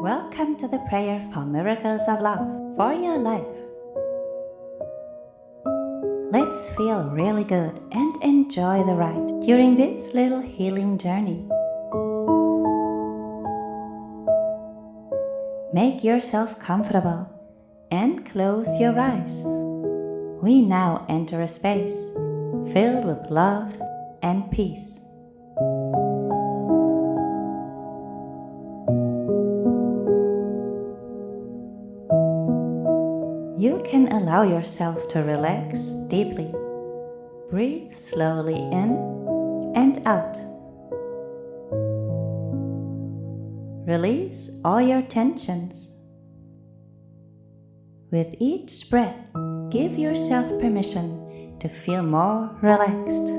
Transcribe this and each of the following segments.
Welcome to the prayer for miracles of love for your life. Let's feel really good and enjoy the ride during this little healing journey. Make yourself comfortable and close your eyes. We now enter a space filled with love and peace. You can allow yourself to relax deeply. Breathe slowly in and out. Release all your tensions. With each breath, give yourself permission to feel more relaxed.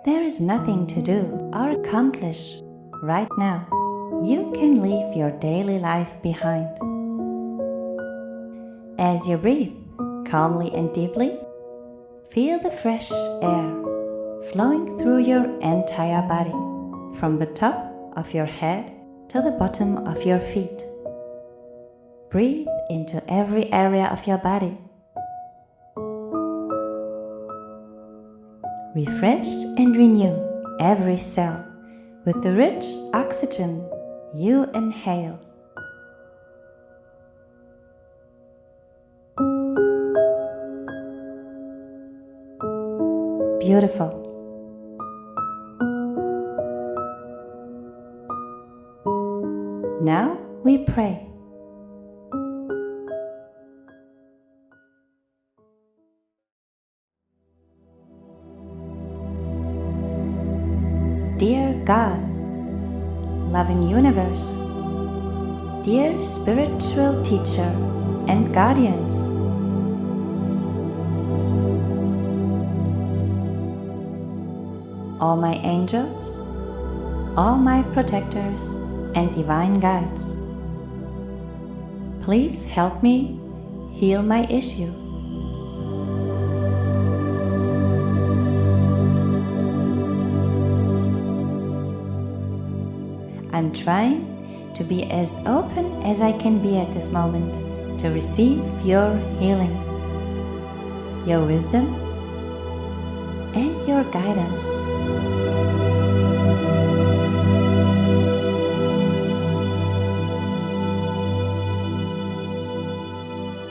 There is nothing to do or accomplish right now. You can leave your daily life behind. As you breathe calmly and deeply, feel the fresh air flowing through your entire body, from the top of your head to the bottom of your feet. Breathe into every area of your body. Refresh and renew every cell with the rich oxygen you inhale. Beautiful. Now we pray. Dear God, loving universe, dear spiritual teacher and guardians, all my angels, all my protectors and divine guides, please help me heal my issue. I'm trying to be as open as I can be at this moment to receive your healing, your wisdom, and your guidance.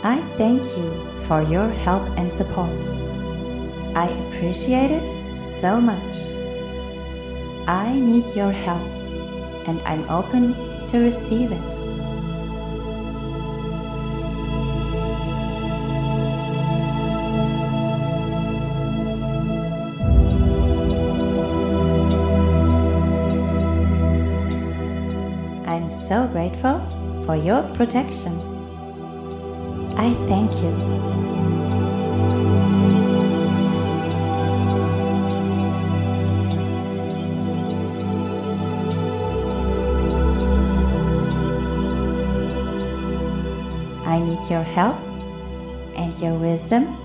I thank you for your help and support. I appreciate it so much. I need your help, and I'm open to receive it. I'm so grateful for your protection. I thank you. I need your help and your wisdom,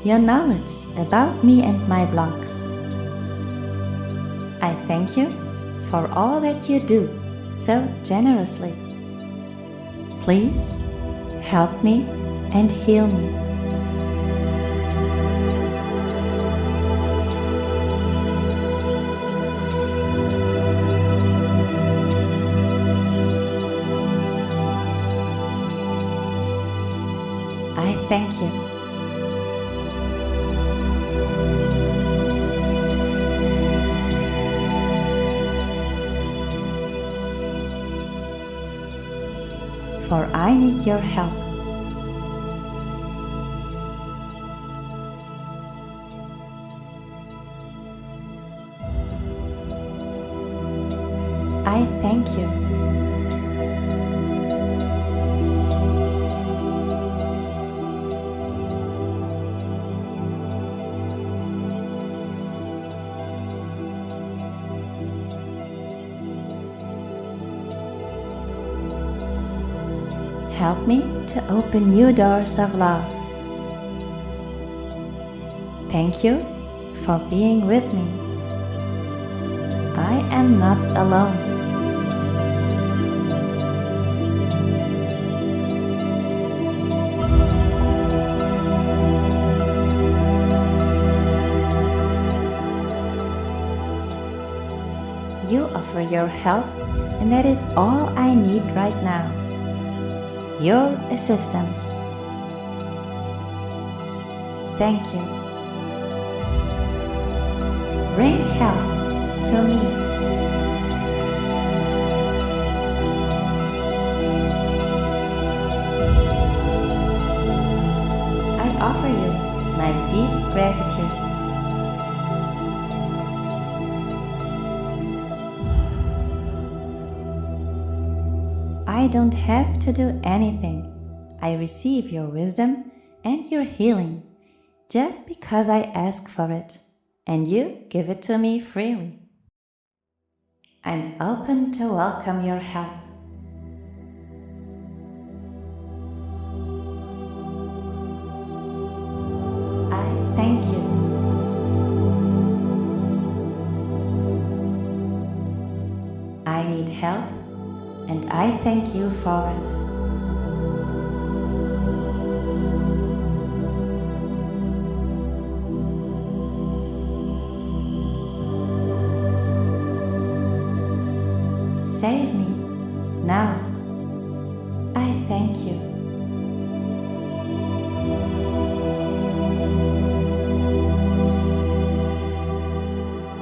your knowledge about me and my blocks. I thank you for all that you do so generously. Please help me and heal me. I thank you. For I need your help. I thank you. Help me to open new doors of love. Thank you for being with me. I am not alone. You offer your help, and that is all I need right now. Your assistance. Thank you. Bring help to me. I offer you my deep gratitude. I don't have to do anything. I receive your wisdom and your healing just because I ask for it, and you give it to me freely. I'm open to welcome your help. I thank you. I need help, and I thank you for it. Save me now. I thank you.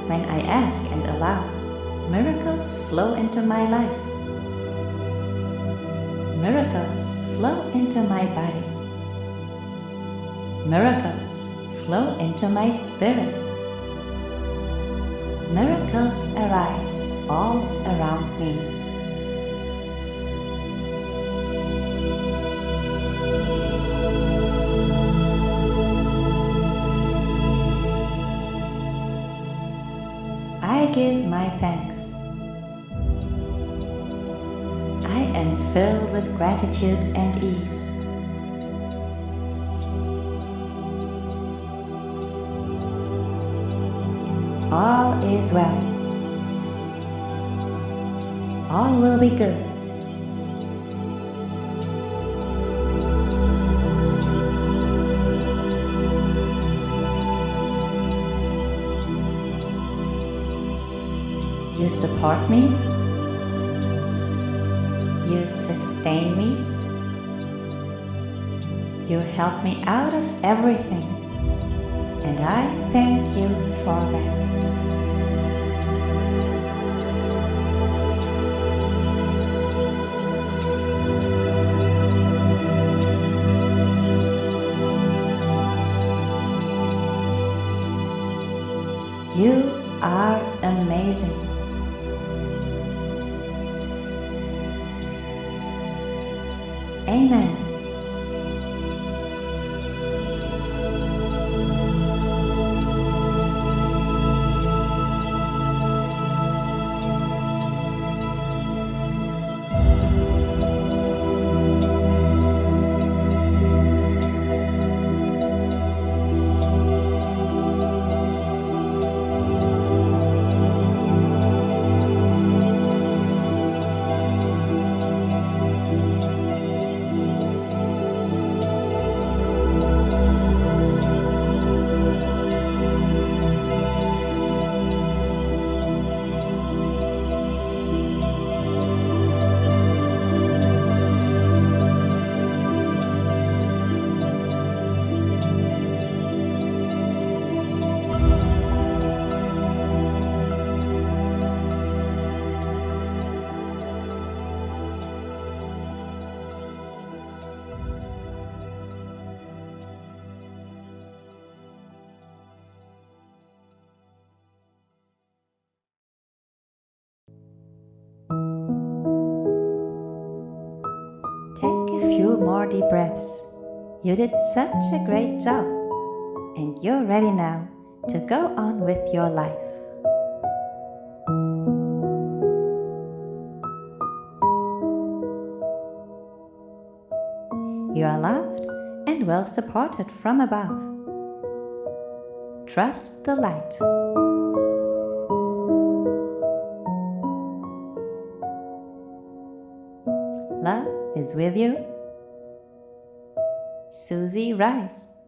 When I ask and allow, miracles flow into my life. Miracles flow into my body. Miracles flow into my spirit. Miracles arise all around me. I give my thanks. I am filled with gratitude and ease. All is well. All will be good. You support me. You sustain me. You help me out of everything, and I thank you for that. You are amazing. Amen. Take a few more deep breaths. You did such a great job, and you're ready now to go on with your life. You are loved and well supported from above. Trust the light. Love is with you. Susie Rice.